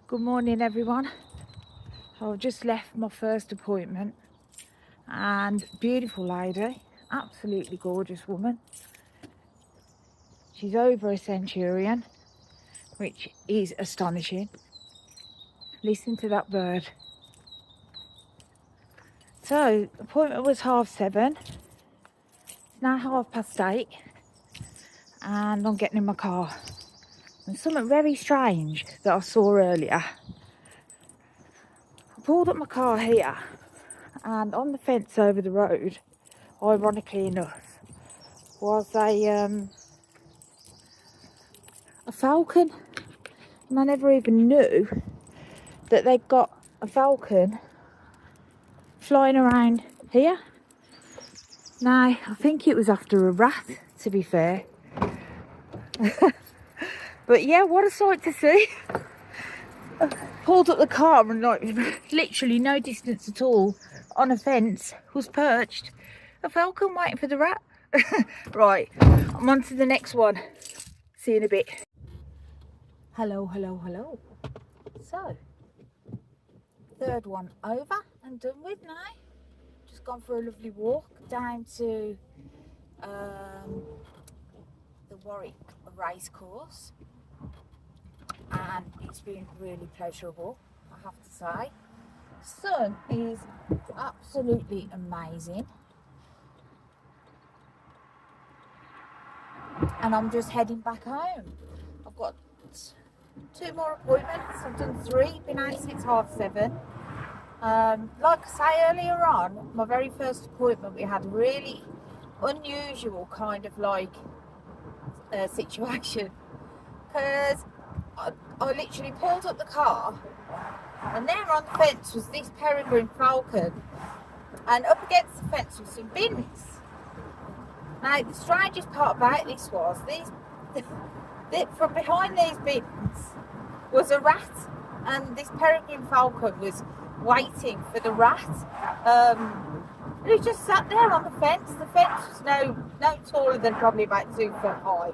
Good morning everyone. I've just left my first appointment and beautiful lady, absolutely gorgeous woman. She's over a centurion, which is astonishing. Listen to that bird. So appointment was 7:30. It's now 8:30 and I'm getting in my car. And something very strange that I saw earlier. I pulled up my car here and on the fence over the road, ironically enough, was a falcon. And I never even knew that they'd got a falcon flying around here. Now, I think it was after a rat, to be fair. But yeah, what a sight to see. Pulled up the car and like literally no distance at all on a fence was perched a falcon waiting for the rat. Right, I'm on to the next one. See you in a bit. Hello. So, third one over and done with now. Just gone for a lovely walk down to the Warwick racecourse, and it's been really pleasurable, I have to say. The sun is absolutely amazing, and I'm just heading back home. I've got 2 more appointments. I've done 3, been out since 7:30. Like I say earlier on, my very first appointment, we had a really unusual kind of like situation, because I literally pulled up the car and there on the fence was this peregrine falcon, and up against the fence was some bins. Now the strangest part about this was from behind these bins was a rat, and this peregrine falcon was waiting for the rat. It just sat there on the fence. The fence was no taller than probably about 2 foot high.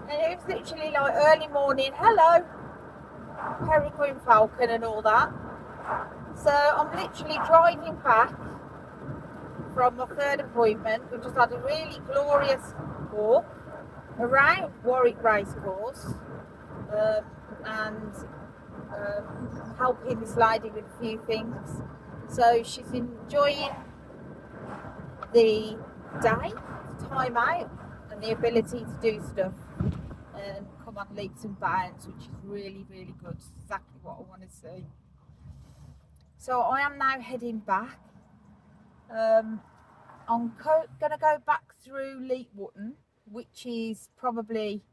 And it was literally like early morning, hello, peregrine falcon and all that. So I'm literally driving back from my 3rd appointment. We just had a really glorious walk around Warwick Racecourse, and helping this lady with a few things. So she's enjoying the day, time out, and the ability to do stuff and come on leaps and bounds, which is really, really good. It's exactly what I want to see. So I am now heading back. I'm going to go back through Leek Wootton, which is probably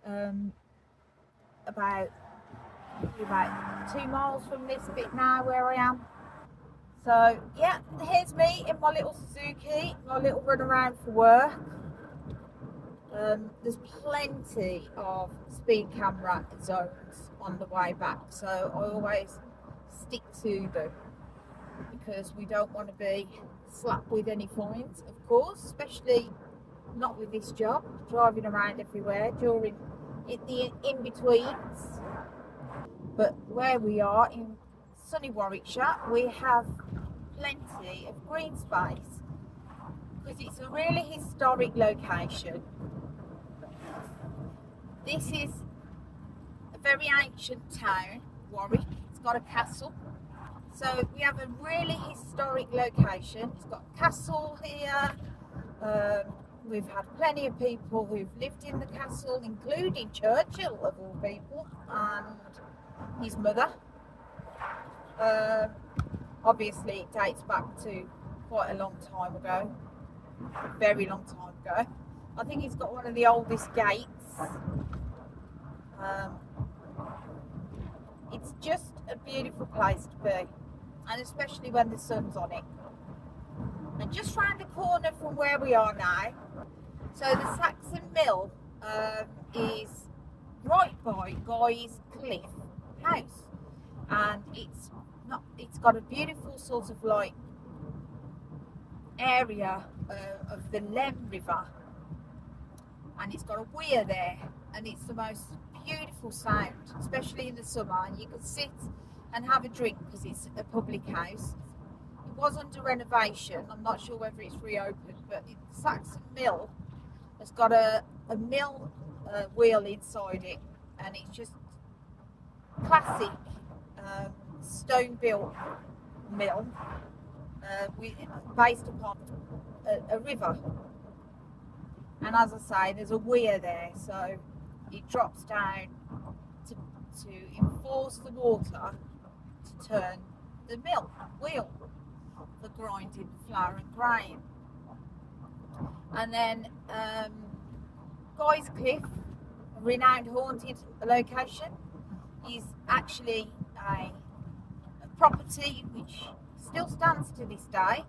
about 2 miles from this bit now where I am. So yeah, here's me in my little Suzuki, my little run around for work. There's plenty of speed camera zones on the way back, so I always stick to them because we don't want to be slapped with any fines, of course, especially not with this job, driving around everywhere during the in-betweens. But where we are in sunny Warwickshire, we have plenty of green space because it's a really historic location. This is a very ancient town, Warwick. It's got a castle. So we have a really historic location. It's got a castle here. We've had plenty of people who've lived in the castle, including Churchill of all people, and his mother. Obviously it dates back to quite a long time ago, a very long time ago. I think it's got one of the oldest gates. It's just a beautiful place to be, and especially when the sun's on it. And just round the corner from where we are now, so the Saxon Mill is right by Guy's Cliff House, and it's got a beautiful sort of like area of the Lem River and it's got a weir there, and it's the most beautiful sound, especially in the summer. And you can sit and have a drink because it's a public house. It was under renovation. I'm not sure whether it's reopened, but Saxon Mill has got a mill wheel inside it, and it's just classic stone built mill based upon a river. And as I say, there's a weir there, so it drops down to enforce the water to turn the mill wheel for grinding flour and grain. And then Guy's Cliff, a renowned haunted location, is actually a property which still stands to this day,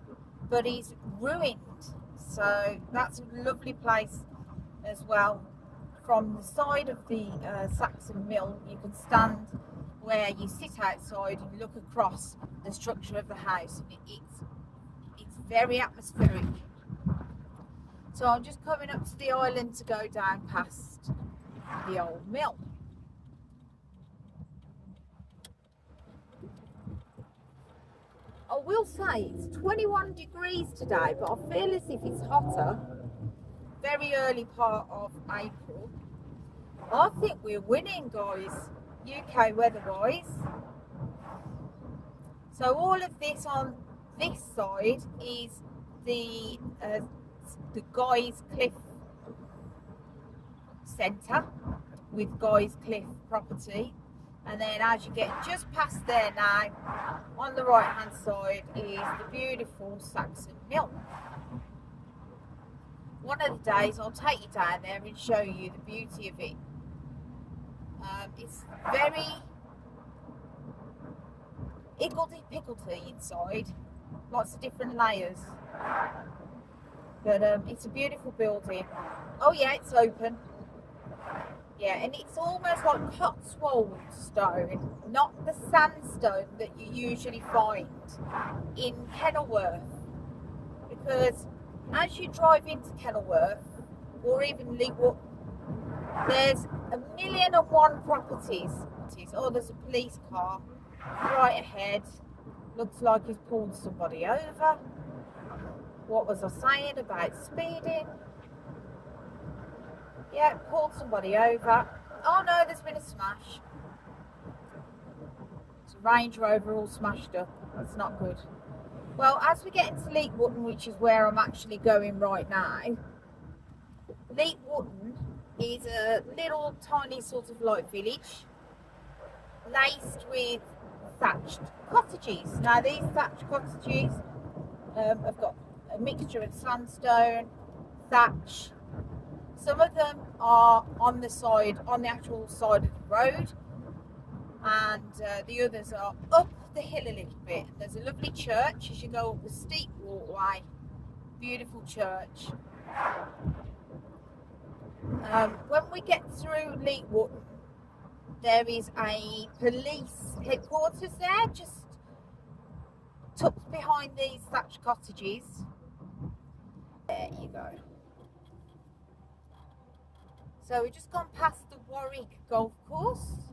but is ruined. So that's a lovely place as well. From the side of the Saxon Mill, you can stand where you sit outside and look across the structure of the house, and it's very atmospheric. So I'm just coming up to the island to go down past the old mill. I will say it's 21 degrees today, but I feel as if it's hotter. Very early part of April. I think we're winning, guys, UK weather-wise. So all of this on this side is the Guy's Cliff Centre with Guy's Cliff property. And then as you get just past there now, on the right hand side is the beautiful Saxon Mill. One of the days I'll take you down there and show you the beauty of it. It's very higgledy-piggledy inside, lots of different layers. But it's a beautiful building. Oh yeah, it's open. Yeah, and it's almost like Cotswold stone, not the sandstone that you usually find in Kenilworth. Because as you drive into Kenilworth, or even Leigh-Wotton, there's 1,000,001 properties. Oh, there's a police car right ahead. Looks like he's pulled somebody over. What was I saying about speeding? Yeah, pulled somebody over. Oh no, there's been a smash. It's a Range Rover all smashed up. That's not good. Well, as we get into Leigh-Wotton, which is where I'm actually going right now, Leigh-Wotton is a little tiny sort of like village laced with thatched cottages. Now these thatched cottages have got a mixture of sandstone, thatch. Some of them are on the actual side of the road, and the others are up the hill a little bit. And there's a lovely church as you go up the steep walkway. Beautiful church. When we get through Leigh-Wotton, there is a police headquarters there, just tucked behind these thatched cottages. There you go. So we've just gone past the Warwick Golf Course,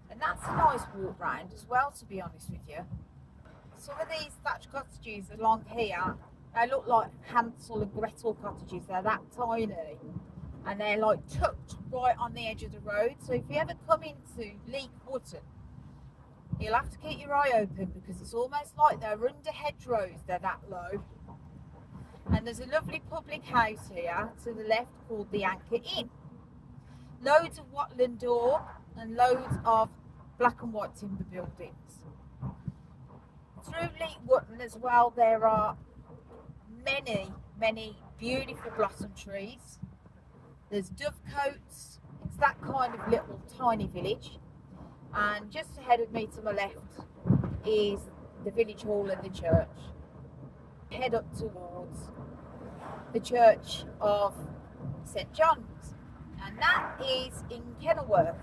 and that's a nice walk round as well, to be honest with you. Some of these thatched cottages along here, they look like Hansel and Gretel cottages. They're that tiny, and they're like tucked right on the edge of the road. So if you ever come into Leigh-Wotton, you'll have to keep your eye open, because it's almost like they're under hedgerows. They're that low. And there's a lovely public house here to the left called the Anchor Inn. Loads of Watland door and loads of black and white timber buildings. Through Leigh-Wotton as well, there are many beautiful blossom trees. There's dovecotes. It's that kind of little tiny village. And just ahead of me to my left is the village hall and the church. Head up towards the church of St John's, and that is in Kenilworth.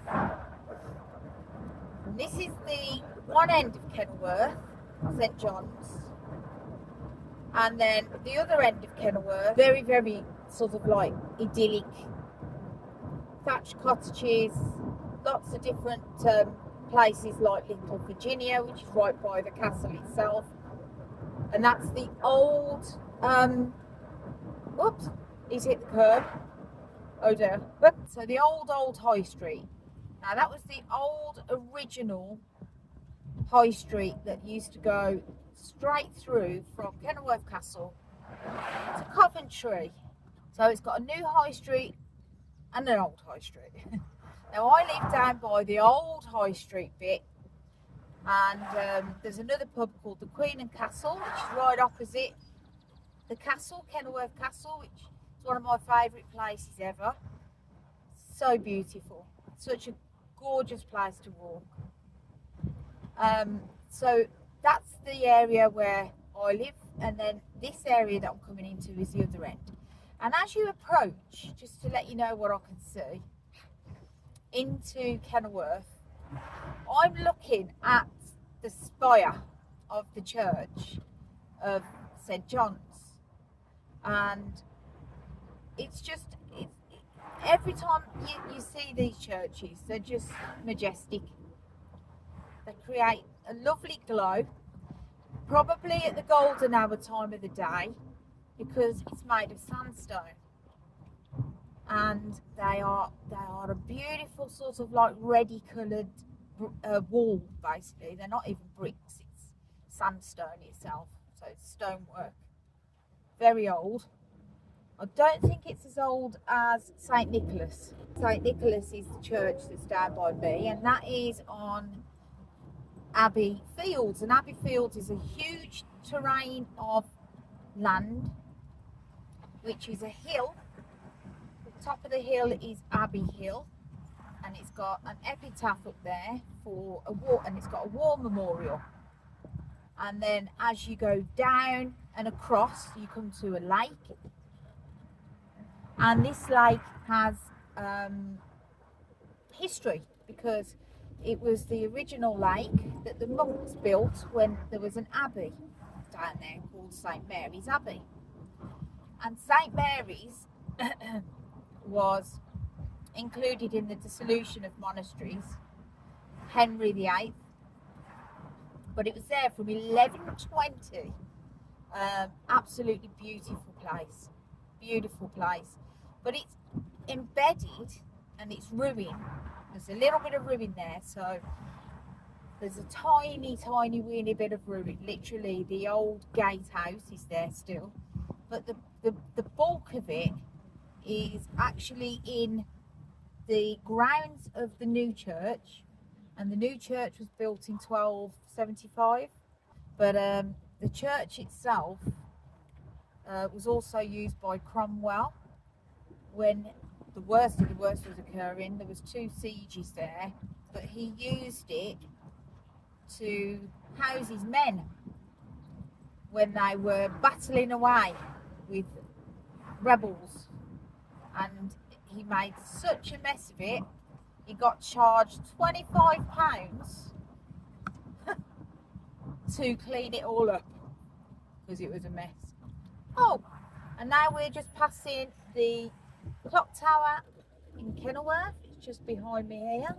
And this is the one end of Kenilworth, St John's, and then the other end of Kenilworth, very sort of like idyllic thatched cottages, lots of different places like Little Virginia, which is right by the castle itself. And that's the old, whoops, he's hit the curb. Oh dear. So the old High Street. Now that was the old original High Street that used to go straight through from Kenilworth Castle to Coventry. So it's got a new High Street and an old High Street. Now I live down by the old High Street bit, and there's another pub called the Queen and Castle, which is right opposite the castle, Kenilworth Castle, which is one of my favourite places ever. So beautiful, such a gorgeous place to walk. So that's the area where I live, and then this area that I'm coming into is the other end. And as you approach, just to let you know what I can see, into Kenilworth, I'm looking at the spire of the church of St John's, and it's just, every time you see these churches, they're just majestic. They create a lovely glow, probably at the golden hour time of the day, because it's made of sandstone, and they are a beautiful sort of like reddy coloured wall. Basically, they're not even bricks; it's sandstone itself, so it's stonework. Very old. I don't think it's as old as St Nicholas. St Nicholas is the church that's down by me, and that is on Abbey Fields. And Abbey Fields is a huge terrain of land, which is a hill. The top of the hill is Abbey Hill, and it's got an epitaph up there for a war, and it's got a war memorial. And then as you go down and across, you come to a lake, and this lake has history, because it was the original lake that the monks built when there was an abbey down there called St Mary's Abbey. And St Mary's was included in the dissolution of monasteries, Henry VIII, but it was there from 1120. Absolutely beautiful place, but it's embedded and it's ruined. There's a little bit of ruin there, so there's a tiny weeny bit of ruin. Literally the old gatehouse is there still, but the bulk of it is actually in the grounds of the new church, and the new church was built in 1275, but the church itself was also used by Cromwell when the worst of the worst was occurring. There was 2 sieges there, but he used it to house his men when they were battling away with rebels, and he made such a mess of it, he got charged £25 to clean it all up, because it was a mess. Oh, and now we're just passing the clock tower in Kenilworth. It's just behind me here.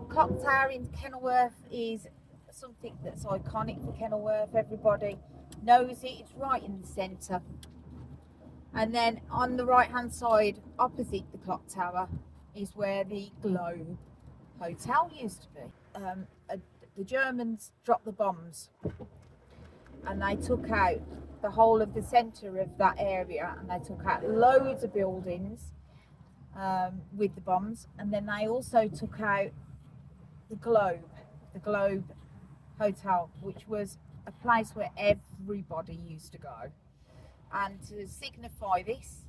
Clock tower in Kenilworth is something that's iconic for Kenilworth. Everybody knows it. It's right in the centre. And then on the right hand side, opposite the clock tower, is where the Globe Hotel used to be. The Germans dropped the bombs, and they took out the whole of the centre of that area, and they took out loads of buildings with the bombs, and then they also took out the Globe Hotel, which was a place where everybody used to go. And to signify this,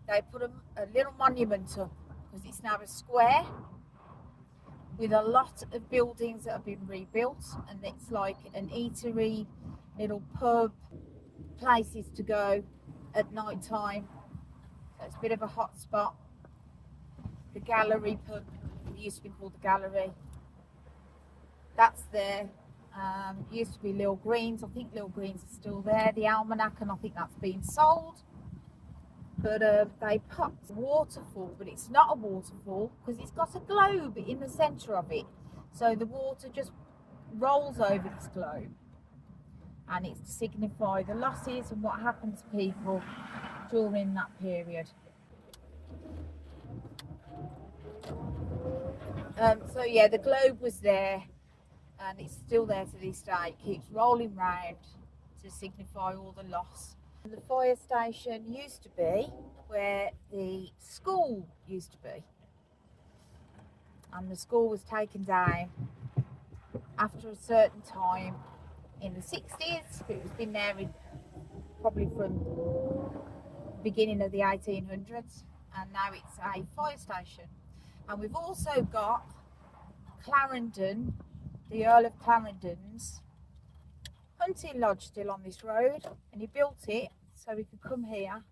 they put a little monument up, because it's now a square with a lot of buildings that have been rebuilt, and it's like an eatery, little pub, places to go at night time. So it's a bit of a hot spot. The Gallery pub, it used to be called the Gallery, that's there. Used to be Lil Greens. I think Lil Greens is still there. The Almanac, and I think that's been sold. but they popped a waterfall, but it's not a waterfall because it's got a globe in the centre of it. So the water just rolls over this globe, and it's to signify the losses and what happened to people during that period. So yeah, the globe was there, and it's still there to this day. It keeps rolling round to signify all the loss. The fire station used to be where the school used to be, and the school was taken down after a certain time in the 60s. It was been there probably from the beginning of the 1800s, and now it's a fire station. And we've also got Clarendon, the Earl of Clarendon's hunting lodge still on this road, and he built it so we could come here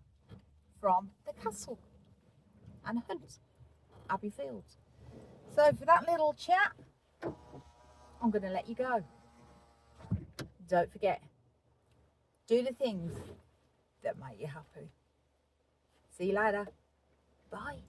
from the castle and hunt Abbey Fields. So for that little chat, I'm going to let you go. Don't forget, do the things that make you happy. See you later. Bye.